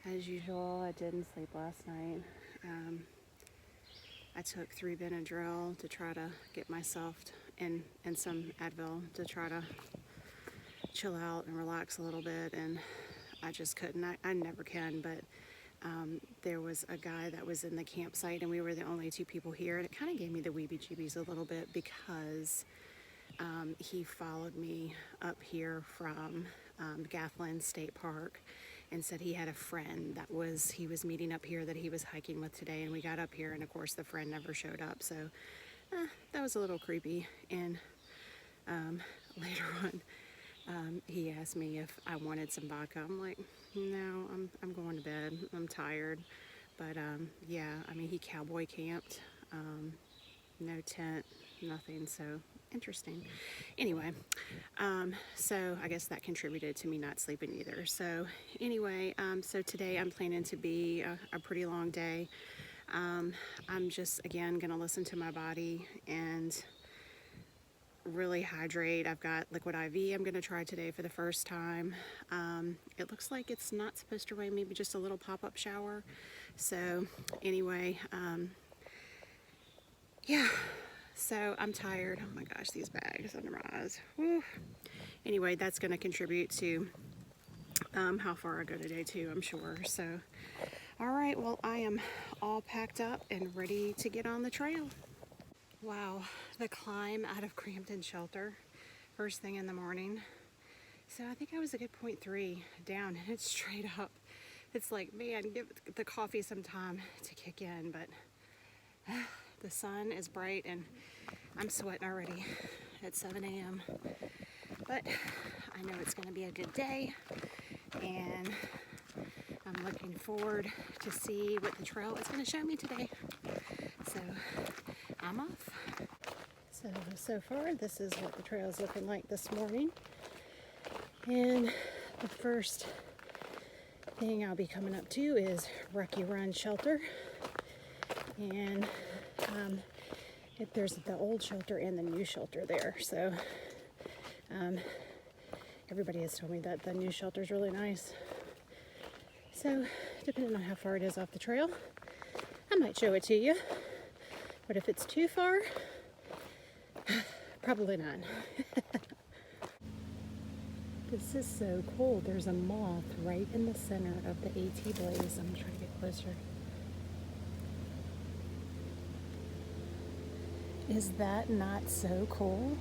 As usual, I didn't sleep last night. I took 3 Benadryl to try to get myself and some Advil to try to chill out and relax a little bit, and I just couldn't. I never can, but there was a guy that was in the campsite, and we were the only 2 people here, and it kind of gave me the weebie-jeebies a little bit because he followed me up here from Gathland State Park and said he had a friend he was meeting up here that he was hiking with today, and we got up here, and of course the friend never showed up, so that was a little creepy. And later on, he asked me if I wanted some vodka. I'm like, no, I'm going to bed. I'm tired. But yeah, I mean, he cowboy camped, no tent, nothing, so interesting. Anyway, so I guess that contributed to me not sleeping either. So anyway, so today I'm planning to be a pretty long day. I'm just, again, gonna listen to my body and really hydrate. I've got liquid IV I'm gonna try today for the first time. It looks like it's not supposed to rain, maybe just a little pop-up shower. So anyway, yeah, so I'm tired. Oh my gosh, these bags under my eyes. Whew. Anyway, that's gonna contribute to how far I go today too, I'm sure. So, all right, well, I am all packed up and ready to get on the trail. Wow, the climb out of Crampton Shelter, first thing in the morning. So I think I was a good 0.3 down, and it's straight up. It's like, man, give the coffee some time to kick in, but the sun is bright and I'm sweating already at 7 a.m. But I know it's going to be a good day, and I'm looking forward to see what the trail is going to show me today. So I'm off. So far, this is what the trail is looking like this morning. And the first thing I'll be coming up to is Rocky Run Shelter. And there's the old shelter and the new shelter there. So everybody has told me that the new shelter is really nice. So depending on how far it is off the trail, I might show it to you. But if it's too far, probably not. This is so cool. There's a moth right in the center of the AT blaze. I'm trying to get closer. Is that not so cool?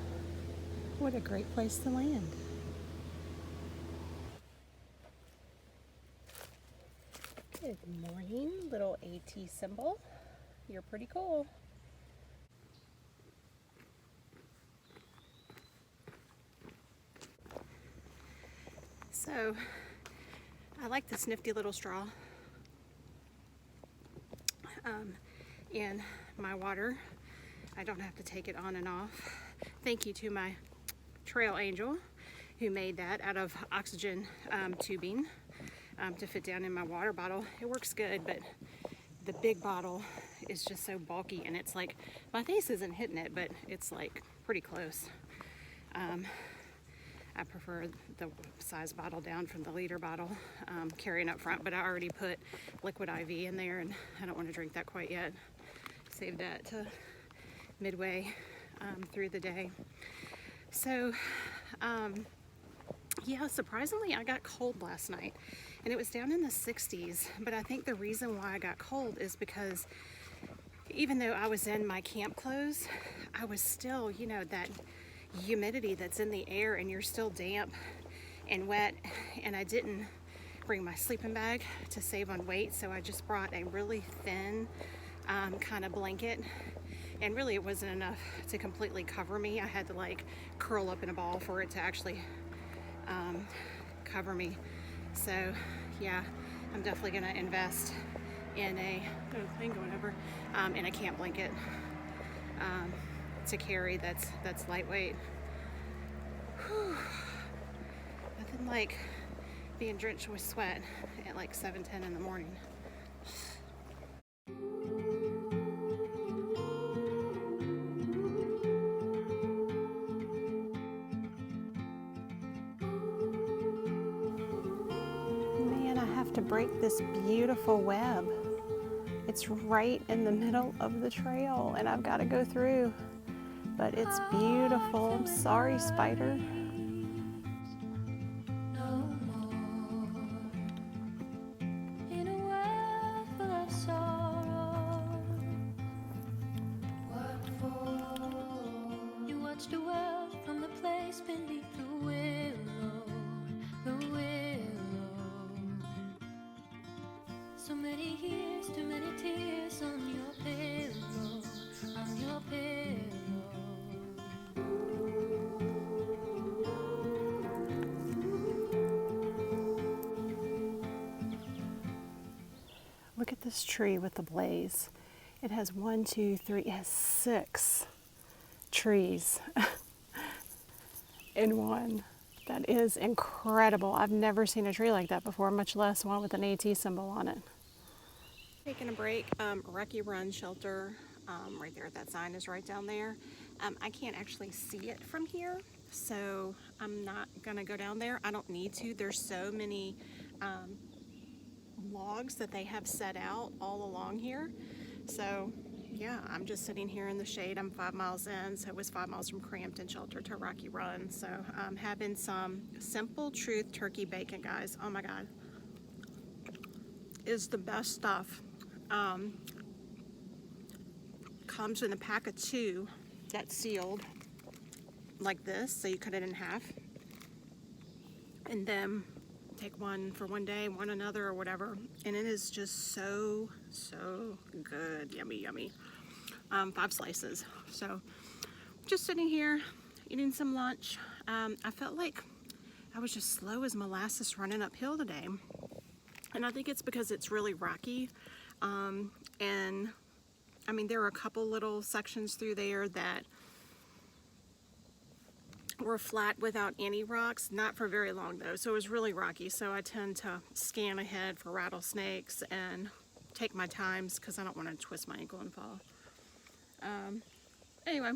What a great place to land. Good morning, little AT symbol. You're pretty cool. So, I like this nifty little straw. And my water, I don't have to take it on and off. Thank you to my trail angel who made that out of oxygen tubing to fit down in my water bottle. It works good, but the big bottle is just so bulky, and it's like, my face isn't hitting it, but it's like pretty close. I prefer the size bottle down from the liter bottle, carrying up front, but I already put liquid IV in there, and I don't want to drink that quite yet. Save that to midway through the day. So, yeah, surprisingly, I got cold last night, and it was down in the 60s, but I think the reason why I got cold is because even though I was in my camp clothes, I was still, you know, that humidity that's in the air, and you're still damp and wet, and I didn't bring my sleeping bag to save on weight, so I just brought a really thin kind of blanket, and really it wasn't enough to completely cover me. I had to like curl up in a ball for it to actually cover me. So yeah, I'm definitely gonna invest in in a camp blanket to carry that's lightweight. Whew. Nothing like being drenched with sweat at like 7:10 in the morning. Man, I have have to break this beautiful web. It's right in the middle of the trail and I've got to go through. But it's beautiful. I'm sorry, spider. So many years, too many tears on your pillow, on your pillow. Look at this tree with the blaze. It has 1, 2, 3, it has 6 trees in one. That is incredible. I've never seen a tree like that before, much less one with an AT symbol on it. Taking a break, Rocky Run Shelter, right there, that sign is right down there. I can't actually see it from here, so I'm not gonna go down there. I don't need to. There's so many logs that they have set out all along here. So yeah, I'm just sitting here in the shade. I'm 5 miles in, so it was 5 miles from Crampton Shelter to Rocky Run. So I'm having some Simple Truth turkey bacon, guys. Oh my God, is the best stuff. Comes in a pack of 2 that's sealed like this, so you cut it in half and then take one for one day, one another, or whatever, and it is just so good. Yummy, yummy. 5 slices. So just sitting here eating some lunch. I felt like I was just slow as molasses running uphill today, and I think it's because it's really rocky, and I mean, there are a couple little sections through there that were flat without any rocks, not for very long though, so it was really rocky. So I tend to scan ahead for rattlesnakes and take my times because I don't want to twist my ankle and fall. Anyway,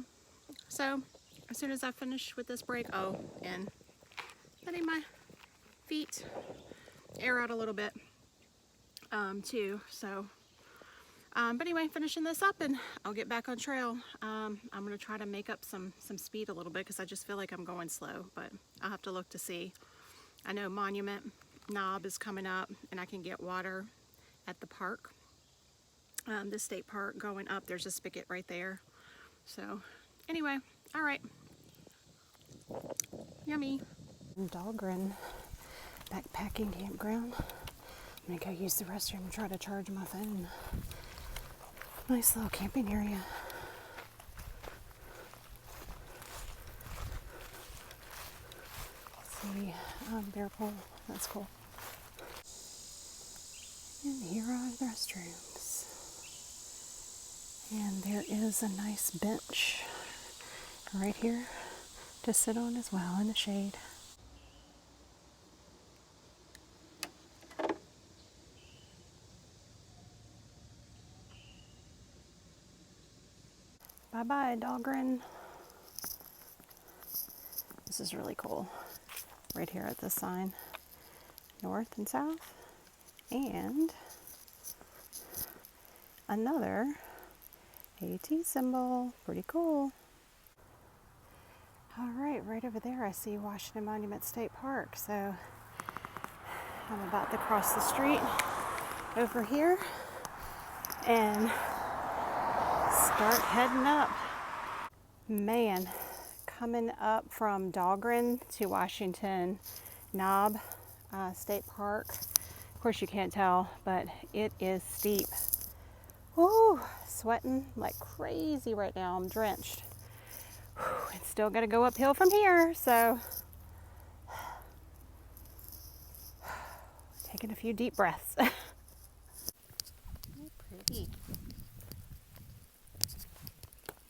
so as soon as I finish with this break, and letting my feet air out a little bit too, so but anyway, finishing this up and I'll get back on trail. I'm gonna try to make up some speed a little bit because I just feel like I'm going slow, but I'll have to look to see. I know Monument Knob is coming up and I can get water at the park, the state park going up. There's a spigot right there. So anyway, all right, yummy. Dalgreen Backpacking Campground. I'm gonna go use the restroom and try to charge my phone. Nice little camping area. Let's see, bear pole, that's cool. And here are the restrooms. And there is a nice bench right here to sit on as well in the shade. Bye-bye, Dalgreen. This is really cool. Right here at this sign, north and south, and another AT symbol. Pretty cool. All right, right over there I see Washington Monument State Park. So I'm about to cross the street over here and start heading up. Man, coming up from Dalgreen to Washington Knob State Park. Of course you can't tell, but it is steep. Woo, sweating like crazy right now. I'm drenched. Whew, it's still got to go uphill from here, so taking a few deep breaths. You're pretty.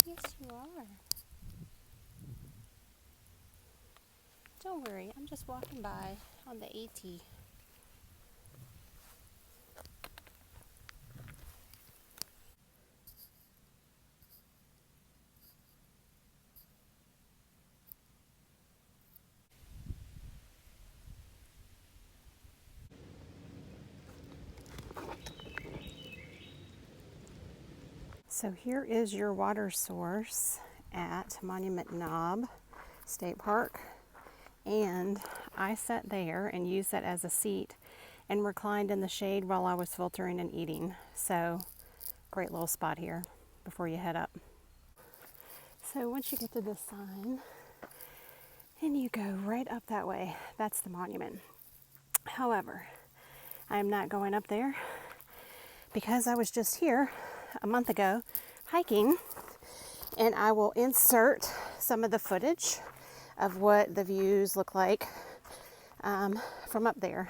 Yes, you are. Don't worry, I'm just walking by on the AT. So here is your water source at Monument Knob State Park. And I sat there and used that as a seat and reclined in the shade while I was filtering and eating. So great little spot here before you head up. So once you get to this sign and you go right up that way, that's the monument. However, I am not going up there because I was just here a month ago hiking, and I will insert some of the footage of what the views look like from up there.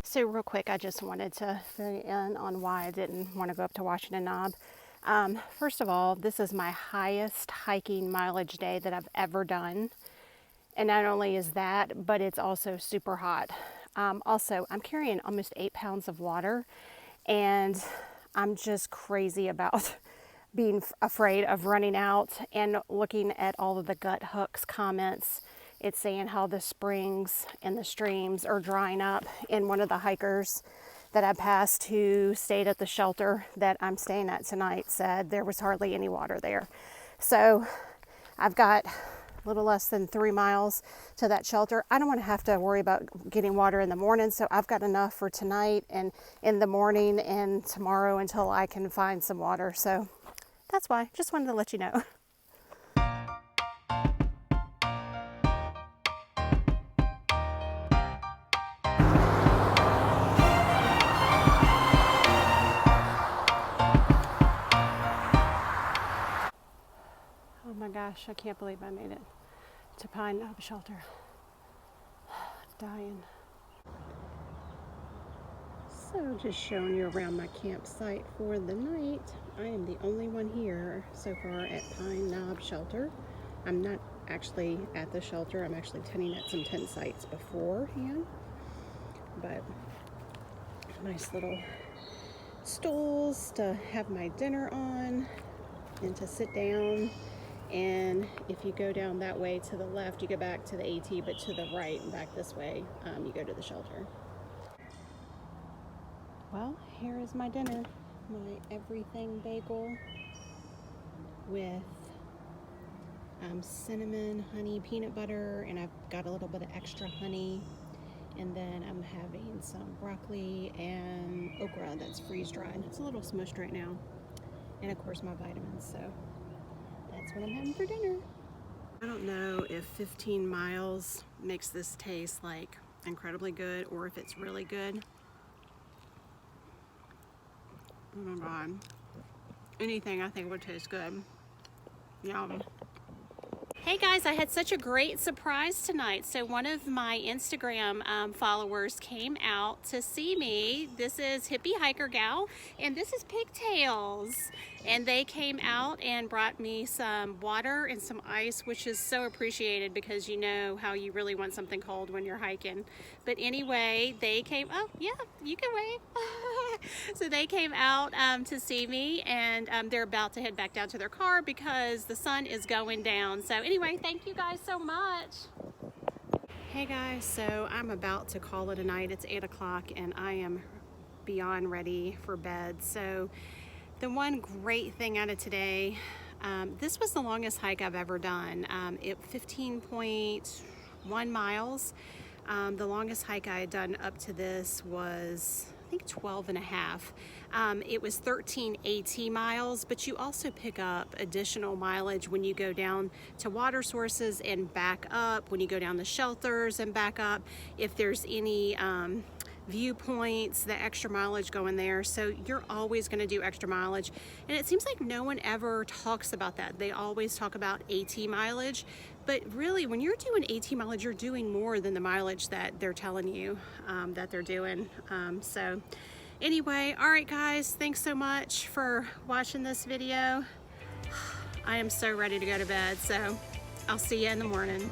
So real quick, I just wanted to fill you in on why I didn't want to go up to Washington Knob. First of all, this is my highest hiking mileage day that I've ever done. And not only is that, but it's also super hot. Also, I'm carrying almost 8 pounds of water, and I'm just crazy about being afraid of running out. And looking at all of the Gut Hooks comments, it's saying how the springs and the streams are drying up. And one of the hikers that I passed who stayed at the shelter that I'm staying at tonight said there was hardly any water there. So I've got a little less than 3 miles to that shelter. I don't want to have to worry about getting water in the morning, so I've got enough for tonight and in the morning and tomorrow until I can find some water. So that's why. Just wanted to let you know. Oh my gosh, I can't believe I made it to Pine Knob Shelter. Dying. So just showing you around my campsite for the night. I am the only one here so far at Pine Knob Shelter. I'm not actually at the shelter. I'm actually tenting at some tent sites beforehand. But nice little stools to have my dinner on and to sit down. And if you go down that way to the left, you go back to the AT, but to the right and back this way, you go to the shelter. Well, here is my dinner. My everything bagel with cinnamon, honey, peanut butter, and I've got a little bit of extra honey. And then I'm having some broccoli and okra that's freeze-dried. It's a little smushed right now. And of course my vitamins, so that's what I'm having for dinner. I don't know if 15 miles makes this taste like incredibly good or if it's really good. Oh my God. Anything I think would taste good. Yum. Hey guys, I had such a great surprise tonight. So one of my Instagram followers came out to see me. This is Hippie Hiker Gal, and this is Pigtails. And they came out and brought me some water and some ice, which is so appreciated because you know how you really want something cold when you're hiking. But anyway, they came, oh yeah, you can wave. So they came out to see me, and they're about to head back down to their car because the sun is going down. So anyway, thank you guys so much. Hey guys, so I'm about to call it a night. It's 8 o'clock and I am beyond ready for bed. So the one great thing out of today, this was the longest hike I've ever done. 15.1 miles. The longest hike I had done up to this was, I think, 12 and a half. It was 13 AT miles, but you also pick up additional mileage when you go down to water sources and back up, when you go down the shelters and back up, if there's any viewpoints, the extra mileage going there. So you're always going to do extra mileage, and it seems like no one ever talks about that. They always talk about AT mileage, But really, when you're doing 18 mileage, you're doing more than the mileage that they're telling you that they're doing. So anyway, all right guys, thanks so much for watching this video. I am so ready to go to bed, so I'll see you in the morning.